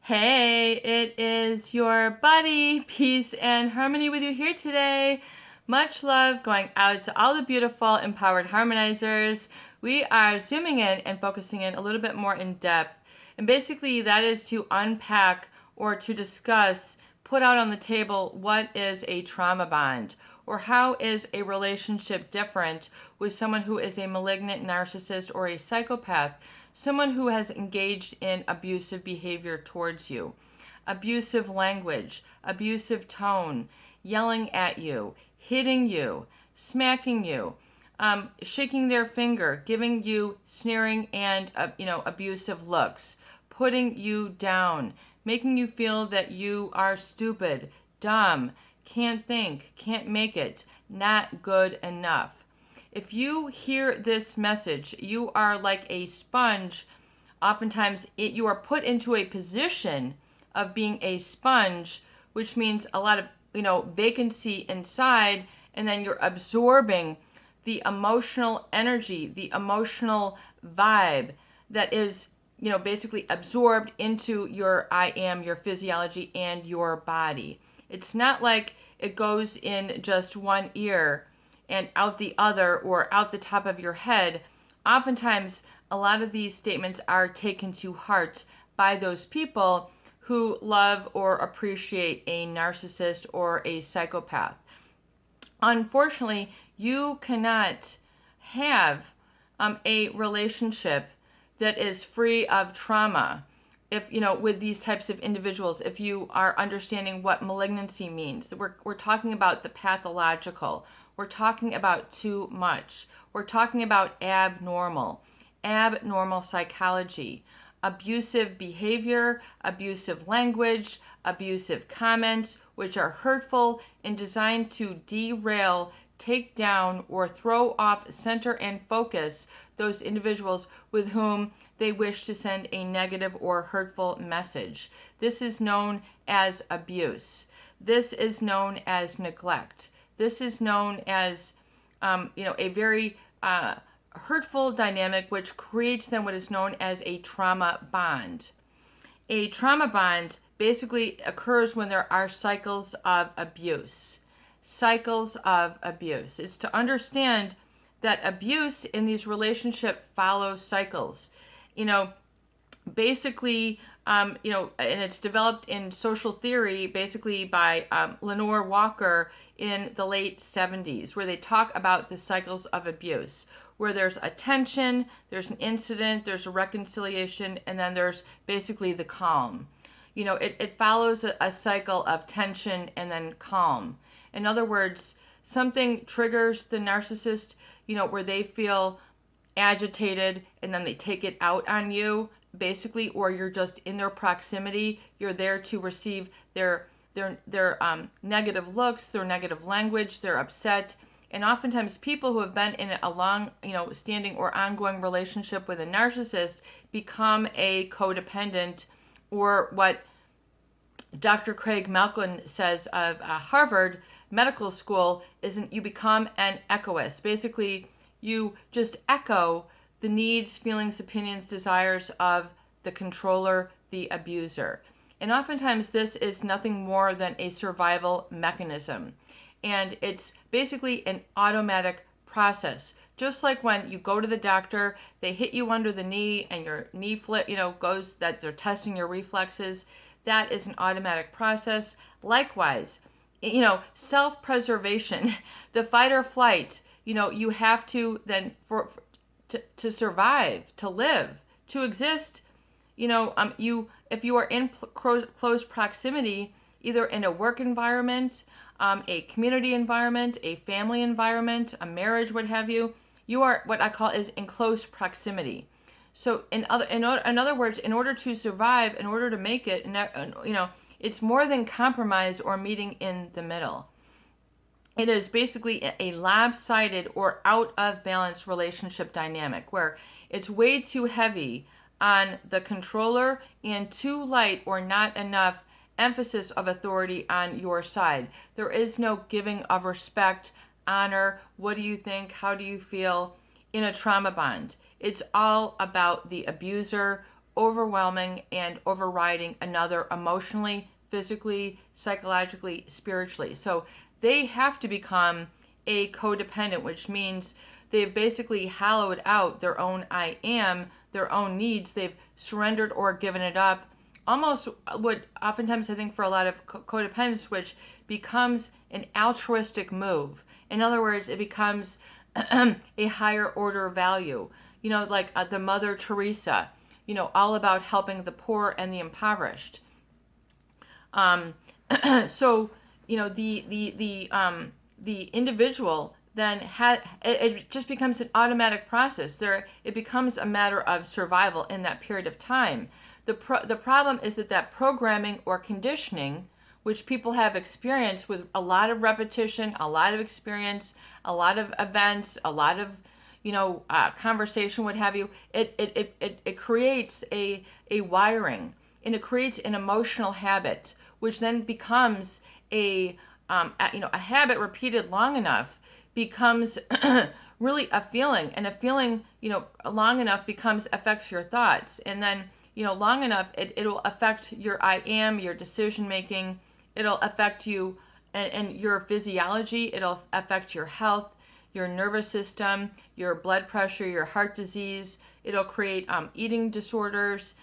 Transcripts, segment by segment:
Hey, it is your buddy, Peace and Harmony with you here today. Much love going out to all the beautiful, empowered harmonizers. We are zooming in and focusing in a little bit more in depth. And basically, that is to unpack or to discuss, put out on the table, what is a trauma bond? Or how is a relationship different with someone who is a malignant narcissist or a psychopath? Someone who has engaged in abusive behavior towards you, abusive language, abusive tone, yelling at you, hitting you, smacking you, shaking their finger, giving you sneering and abusive looks, putting you down, making you feel that you are stupid, dumb, can't think, can't make it, not good enough. If you hear this message, you are like a sponge. Oftentimes, you are put into a position of being a sponge, which means a lot of vacancy inside, and then you're absorbing the emotional energy, the emotional vibe that is basically absorbed into your I am, your physiology, and your body. It's not like it goes in just one ear and out the other or out the top of your head. Oftentimes, a lot of these statements are taken to heart by those people who love or appreciate a narcissist or a psychopath. Unfortunately, you cannot have a relationship that is free of trauma if with these types of individuals. If you are understanding what malignancy means, we're talking about the pathological. We're talking about too much. We're talking about abnormal psychology, abusive behavior, abusive language, abusive comments, which are hurtful and designed to derail, take down, or throw off center and focus those individuals with whom they wish to send a negative or hurtful message. This is known as abuse. This is known as neglect. This is known as, a very hurtful dynamic, which creates then what is known as a trauma bond. A trauma bond basically occurs when there are cycles of abuse. Cycles of abuse. It's to understand that abuse in these relationships follows cycles. Basically, and it's developed in social theory basically by Lenore Walker in the late 70s, where they talk about the cycles of abuse, where there's a tension, there's an incident, there's a reconciliation, and then there's basically the calm. It follows a cycle of tension and then calm. In other words, something triggers the narcissist, where they feel agitated and then they take it out on you, basically, or you're just in their proximity. You're there to receive their negative looks, their negative language, they're upset. And oftentimes people who have been in a long, standing or ongoing relationship with a narcissist become a codependent, or what Dr. Craig Malkin says of Harvard Medical School isn't you become an echoist. Basically, you just echo the needs, feelings, opinions, desires of the controller, the abuser. And oftentimes this is nothing more than a survival mechanism. And it's basically an automatic process. Just like when you go to the doctor, they hit you under the knee and your knee goes, that they're testing your reflexes. That is an automatic process. Likewise, self-preservation, the fight or flight, you have to then to survive, to live, to exist. If you are in close proximity, either in a work environment, a community environment, a family environment, a marriage, what have you, you are what I call is in close proximity. So in other words, in order to survive, in order to make it, it's more than compromise or meeting in the middle. It is basically a lopsided or out of balance relationship dynamic where it's way too heavy on the controller and too light or not enough emphasis of authority on your side. There is no giving of respect, honor, what do you think, how do you feel in a trauma bond. It's all about the abuser overwhelming and overriding another emotionally, physically, psychologically, spiritually. So they have to become a codependent, which means they've basically hollowed out their own I am, their own needs. They've surrendered or given it up. Almost what oftentimes I think for a lot of codependents, which becomes an altruistic move. In other words, it becomes a higher order value. Like the Mother Teresa, all about helping the poor and the impoverished. So, the individual then it just becomes an automatic process. It becomes a matter of survival in that period of time. The problem is that programming or conditioning, which people have experienced with a lot of repetition, a lot of experience, a lot of events, a lot of conversation, what have you, it creates a wiring, and it creates an emotional habit, which then becomes a habit repeated long enough becomes really a feeling, and a feeling long enough affects your thoughts, and then long enough it'll affect your I am, your decision making. It'll affect you and your physiology. It'll affect your health, your nervous system, your blood pressure, your heart disease. It'll create eating disorders,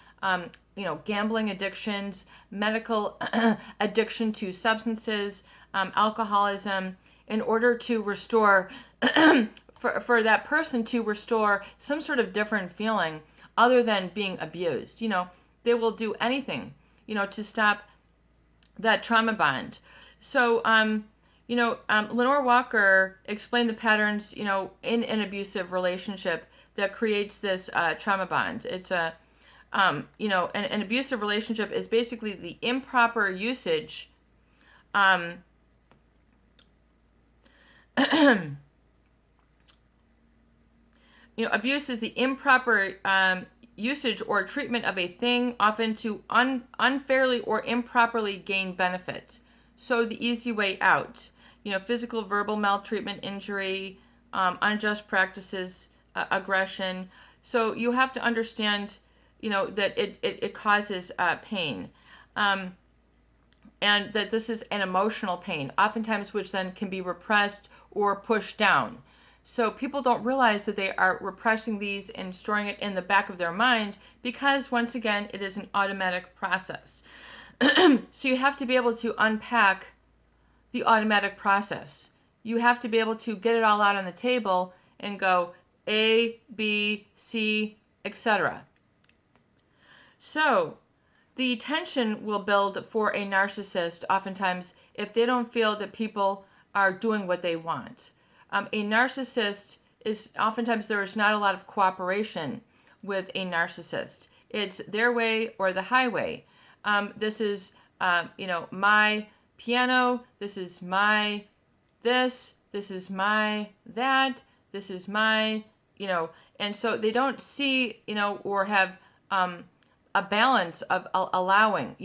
gambling addictions, medical addiction to substances, alcoholism, in order to restore, for that person to restore some sort of different feeling other than being abused. They will do anything, to stop that trauma bond. So, Lenore Walker explained the patterns, in an abusive relationship that creates this trauma bond. It's an abusive relationship is basically the improper usage. Abuse is the improper usage or treatment of a thing, often to unfairly or improperly gain benefit. So the easy way out, physical, verbal maltreatment, injury, unjust practices, aggression. So you have to understand, that it causes pain. And that this is an emotional pain, oftentimes which then can be repressed or pushed down. So people don't realize that they are repressing these and storing it in the back of their mind because, once again, it is an automatic process. So you have to be able to unpack the automatic process. You have to be able to get it all out on the table and go A, B, C, etc. So the tension will build for a narcissist oftentimes if they don't feel that people are doing what they want. A narcissist is oftentimes there is not a lot of cooperation with a narcissist. It's their way or the highway. This is, my piano. This is my this. This is my that. This is my, and so they don't see, or have a balance of allowing.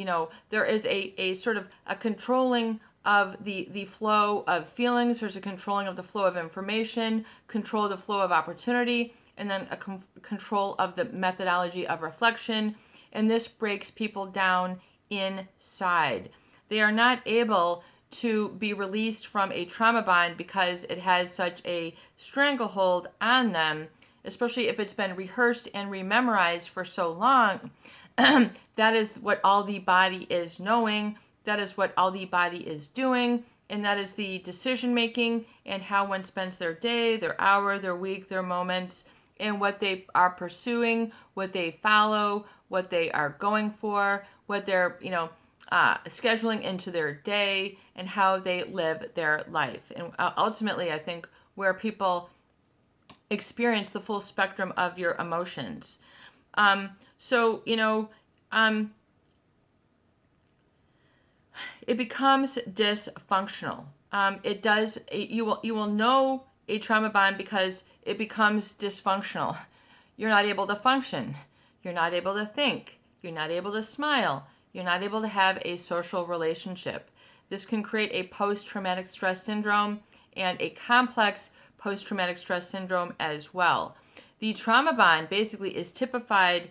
There is a sort of a controlling of the flow of feelings. There's a controlling of the flow of information, control of the flow of opportunity, and then a control of the methodology of reflection. And this breaks people down inside. They are not able to be released from a trauma bond because it has such a stranglehold on them, especially if it's been rehearsed and rememorized for so long. That is what all the body is knowing. That is what all the body is doing, and that is the decision making and how one spends their day, their hour, their week, their moments, and what they are pursuing, what they follow, what they are going for, what they're, scheduling into their day, and how they live their life. And ultimately, I think where people experience the full spectrum of your emotions. It becomes dysfunctional. You will know a trauma bond because it becomes dysfunctional. You're not able to function. You're not able to think. You're not able to smile. You're not able to have a social relationship. This can create a post-traumatic stress syndrome and a complex post-traumatic stress syndrome as well. The trauma bond basically is typified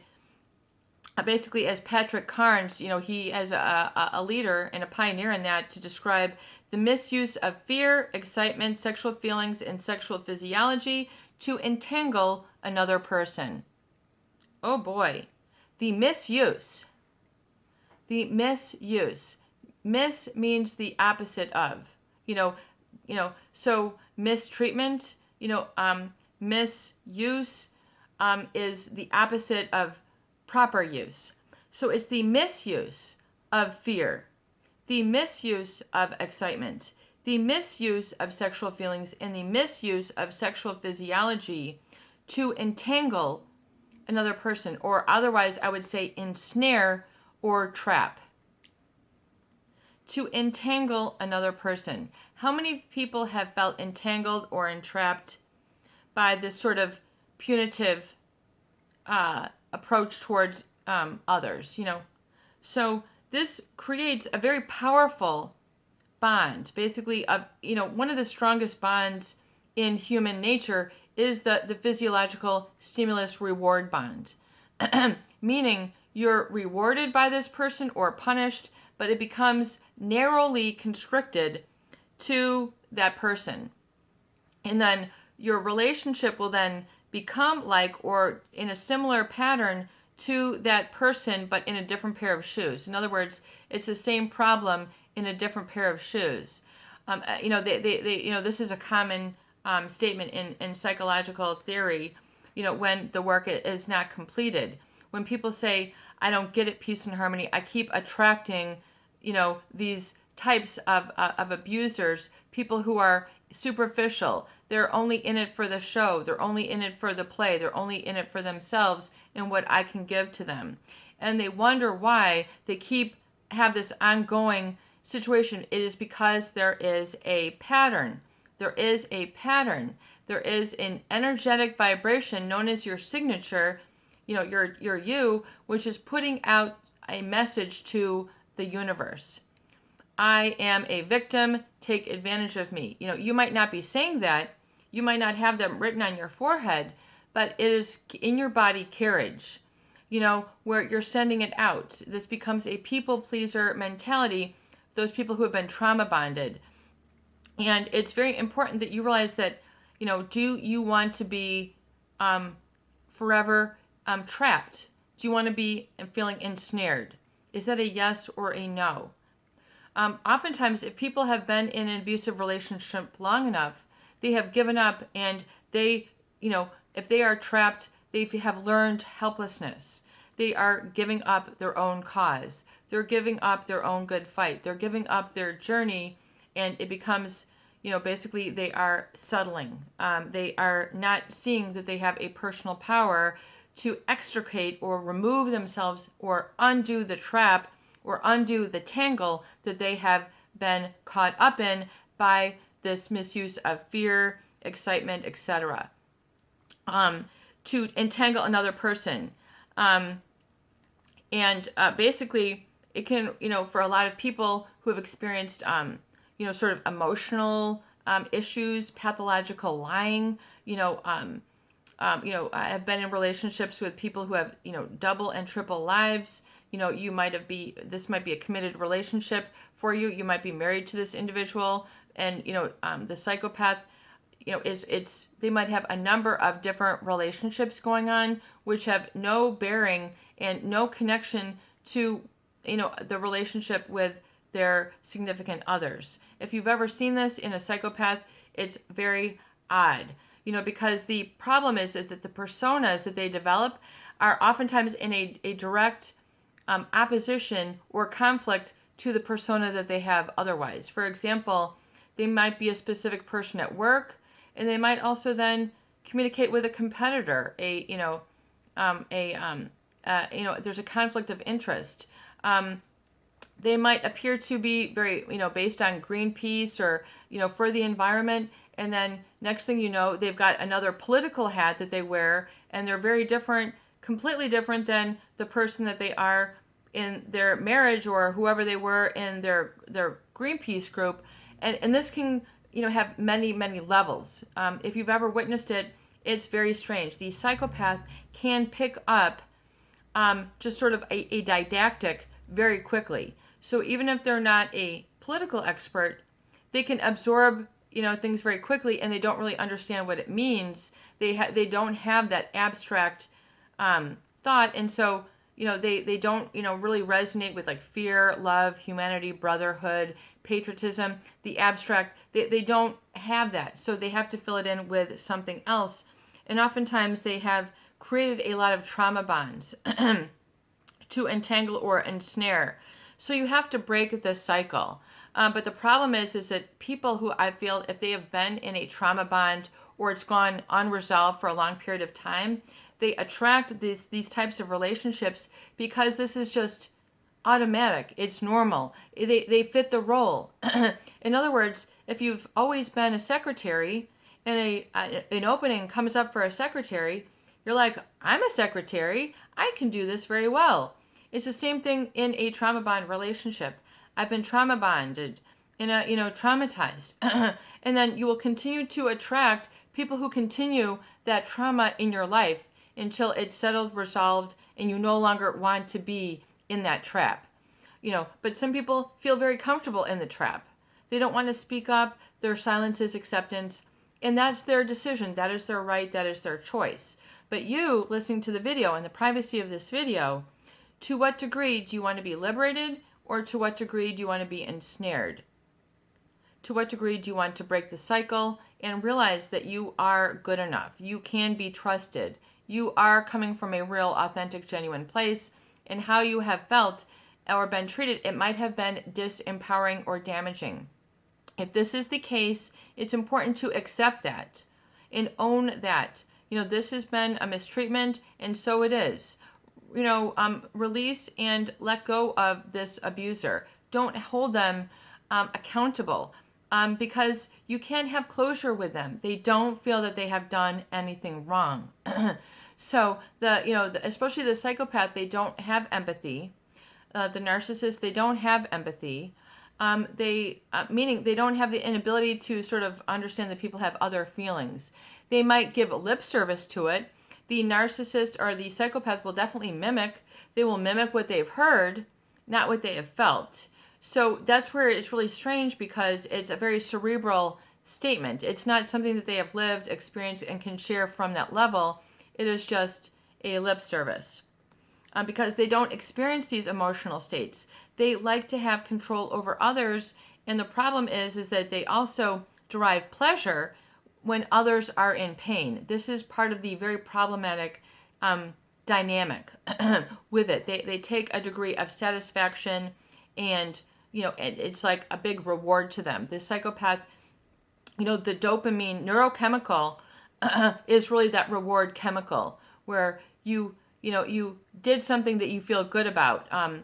basically, as Patrick Carnes, he as a leader and a pioneer in that, to describe the misuse of fear, excitement, sexual feelings, and sexual physiology to entangle another person. Oh boy. The misuse. The misuse. Mis means the opposite of. So mistreatment, misuse is the opposite of proper use. So it's the misuse of fear, the misuse of excitement, the misuse of sexual feelings, and the misuse of sexual physiology to entangle another person, or otherwise I would say ensnare or trap. To entangle another person. How many people have felt entangled or entrapped by this sort of punitive approach towards others, So this creates a very powerful bond. Basically, one of the strongest bonds in human nature is the physiological stimulus reward bond. Meaning you're rewarded by this person or punished, but it becomes narrowly constricted to that person. And then your relationship will then become like or in a similar pattern to that person, but in a different pair of shoes. In other words, it's the same problem in a different pair of shoes. This is a common statement in psychological theory, when the work is not completed. When people say, I don't get it, peace and harmony, I keep attracting, these types of abusers, people who are superficial. They're only in it for the show. They're only in it for the play. They're only in it for themselves and what I can give to them. And they wonder why they have this ongoing situation. It is because there is a pattern. There is a pattern. There is an energetic vibration known as your signature, your you, which is putting out a message to the universe. I am a victim, take advantage of me. You might not be saying that. You might not have them written on your forehead, but it is in your body carriage, where you're sending it out. This becomes a people pleaser mentality, those people who have been trauma bonded. And it's very important that you realize that, do you want to be forever trapped? Do you want to be feeling ensnared? Is that a yes or a no? Oftentimes, if people have been in an abusive relationship long enough, they have given up, and they, if they are trapped, they have learned helplessness. They are giving up their own cause. They're giving up their own good fight. They're giving up their journey, and it becomes, basically they are settling. They are not seeing that they have a personal power to extricate or remove themselves or undo the trap or undo the tangle that they have been caught up in by this misuse of fear, excitement, etc. To entangle another person. Basically, it can, for a lot of people who have experienced, sort of emotional issues, pathological lying, I have been in relationships with people who have, double and triple lives. This might be a committed relationship for you. You might be married to this individual, and, the psychopath, they might have a number of different relationships going on, which have no bearing and no connection to, the relationship with their significant others. If you've ever seen this in a psychopath, it's very odd, because the problem is that the personas that they develop are oftentimes in a direct opposition or conflict to the persona that they have otherwise. For example, they might be a specific person at work, and they might also then communicate with a competitor. There's a conflict of interest. They might appear to be very, based on Greenpeace or, for the environment. And then next thing you know, they've got another political hat that they wear, and they're very different, completely different than the person that they are in their marriage or whoever they were in their Greenpeace group. And this can, have many, many levels. If you've ever witnessed it, it's very strange. The psychopath can pick up just sort of a didactic very quickly. So even if they're not a political expert, they can absorb things very quickly, and they don't really understand what it means. They don't have that abstract thought, and so they don't really resonate with like fear, love, humanity, brotherhood, patriotism, the abstract. They don't have that, so they have to fill it in with something else, and oftentimes they have created a lot of trauma bonds to entangle or ensnare. So you have to break this cycle. But the problem is that people who, I feel, if they have been in a trauma bond or it's gone unresolved for a long period of time, they attract these types of relationships because this is just automatic. It's normal. They fit the role. In other words, if you've always been a secretary and an opening comes up for a secretary, you're like, I'm a secretary. I can do this very well. It's the same thing in a trauma bond relationship. I've been trauma bonded, traumatized. And then you will continue to attract people who continue that trauma in your life until it's settled, resolved, and you no longer want to be in that trap. But some people feel very comfortable in the trap. They don't want to speak up. Their silence is acceptance. And that's their decision. That is their right. That is their choice. But you, listening to the video, in the privacy of this video, to what degree do you want to be liberated, or to what degree do you want to be ensnared? To what degree do you want to break the cycle and realize that you are good enough? You can be trusted. You are coming from a real, authentic, genuine place, and how you have felt or been treated, it might have been disempowering or damaging. If this is the case, it's important to accept that and own that. This has been a mistreatment, and so it is. Release and let go of this abuser. Don't hold them accountable because you can't have closure with them. They don't feel that they have done anything wrong. So especially the psychopath, they don't have empathy. The narcissist, they don't have empathy. Meaning they don't have the inability to sort of understand that people have other feelings. They might give lip service to it. The narcissist or the psychopath will definitely mimic. They will mimic what they've heard, not what they have felt. So that's where it's really strange, because it's a very cerebral statement. It's not something that they have lived, experienced, and can share from that level. It is just a lip service. Because they don't experience these emotional states. They like to have control over others, and the problem is that they also derive pleasure when others are in pain. This is part of the very problematic dynamic with it. They take a degree of satisfaction, and it's like a big reward to them. The psychopath, the dopamine neurochemical is really that reward chemical where you did something that you feel good about, and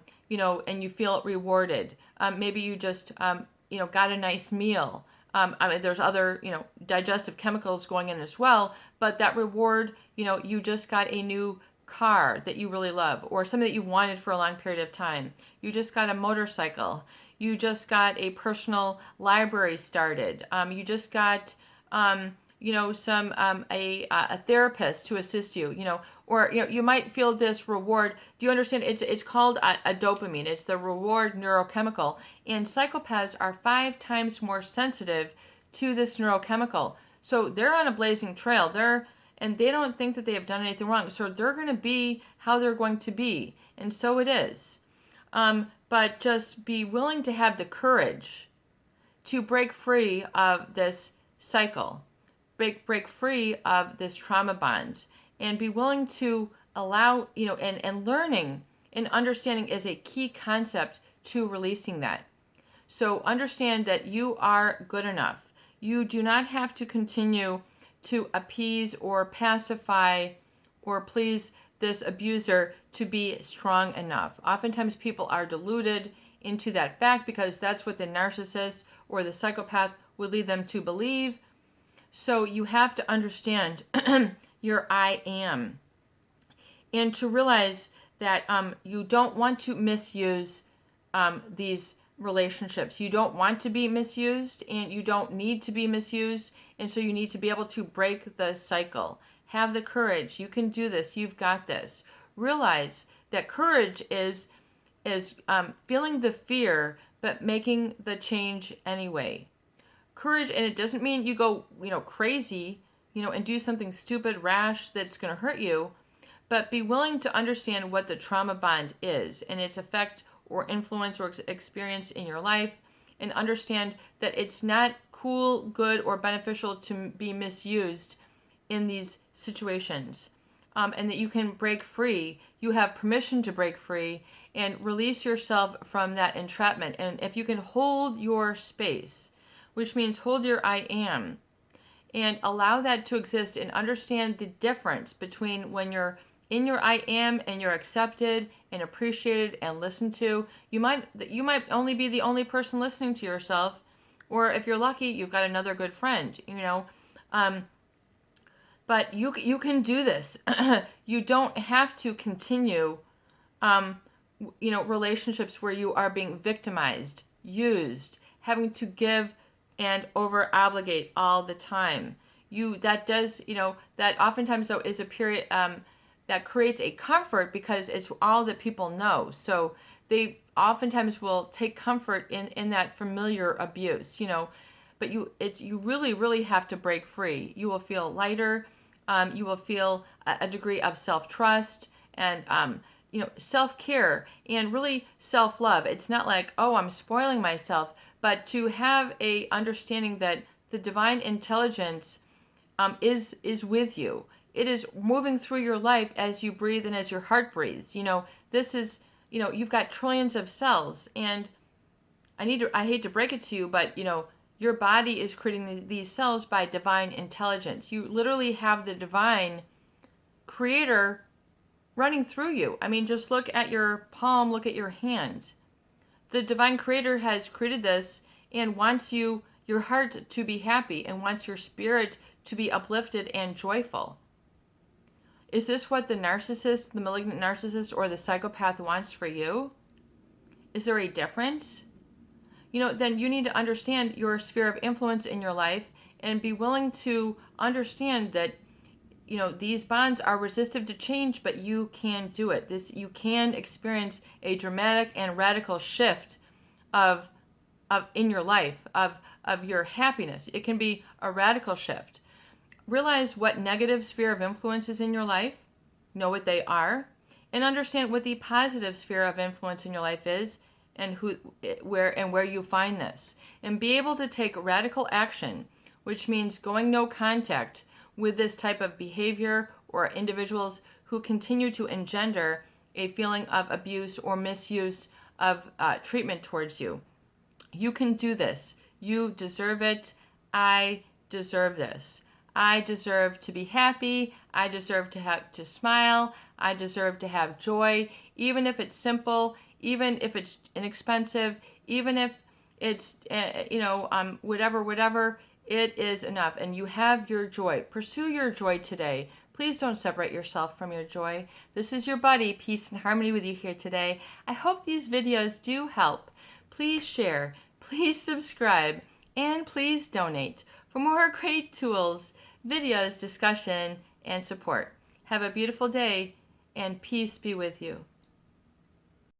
you feel rewarded. Maybe you just got a nice meal. There's other, digestive chemicals going in as well, but that reward, you just got a new car that you really love, or something that you've wanted for a long period of time. You just got a motorcycle. You just got a personal library started. You just got, a therapist to assist you, or you might feel this reward. Do you understand? It's called a dopamine. It's the reward neurochemical, and psychopaths are 5 times more sensitive to this neurochemical. So they're on a blazing trail. They don't think that they have done anything wrong. So they're going to be how they're going to be, and so it is. But just be willing to have the courage to break free of this cycle, break free of this trauma bond. And be willing to allow, and learning and understanding is a key concept to releasing that. So understand that you are good enough. You do not have to continue to appease or pacify or please this abuser to be strong enough. Oftentimes people are deluded into that fact because that's what the narcissist or the psychopath would lead them to believe. So you have to understand your I am, and to realize that you don't want to misuse these relationships. You don't want to be misused, and you don't need to be misused, and so you need to be able to break the cycle. Have the courage. You can do this. You've got this. Realize that courage is feeling the fear but making the change anyway. Courage, and it doesn't mean you go, crazy, and do something stupid, rash that's going to hurt you, but be willing to understand what the trauma bond is and its effect or influence or experience in your life, and understand that it's not cool, good, or beneficial to be misused in these situations, and that you can break free. You have permission to break free and release yourself from that entrapment. And if you can hold your space, which means hold your I am, and allow that to exist and understand the difference between when you're in your I am and you're accepted and appreciated and listened to. You might only be the only person listening to yourself, or if you're lucky, you've got another good friend, but you can do this. You don't have to continue, relationships where you are being victimized, used, having to give and over obligate all the time. That oftentimes though is a period that creates a comfort because it's all that people know. So they oftentimes will take comfort in that familiar abuse, but you really, really have to break free. You will feel lighter. You will feel a degree of self-trust and, self-care and really self-love. It's not like, oh, I'm spoiling myself, but to have a understanding that the divine intelligence is with you. It is moving through your life as you breathe and as your heart breathes. This is, you've got trillions of cells, and I hate to break it to you, but your body is creating these cells by divine intelligence. You literally have the divine creator running through you. I mean, just look at your palm, look at your hand. The divine creator has created this and wants your heart to be happy and wants your spirit to be uplifted and joyful. Is this what the narcissist, the malignant narcissist, or the psychopath wants for you? Is there a difference? Then you need to understand your sphere of influence in your life and be willing to understand that, these bonds are resistive to change, but you can do it. You can experience a dramatic and radical shift of in your life, of your happiness. It can be a radical shift. Realize what negative sphere of influence is in your life, know what they are, and understand what the positive sphere of influence in your life is, and where you find this, and be able to take radical action, which means going no contact with this type of behavior or individuals who continue to engender a feeling of abuse or misuse of treatment towards you. You can do this. You deserve it. I deserve this. I deserve to be happy. I deserve to smile. I deserve to have joy, even if it's simple, even if it's inexpensive, even if it's, whatever, it is enough. And you have your joy. Pursue your joy today. Please don't separate yourself from your joy. This is your buddy, Peace and Harmony, with you here today. I hope these videos do help. Please share, please subscribe, and please donate for more great tools, videos, discussion, and support. Have a beautiful day, and peace be with you.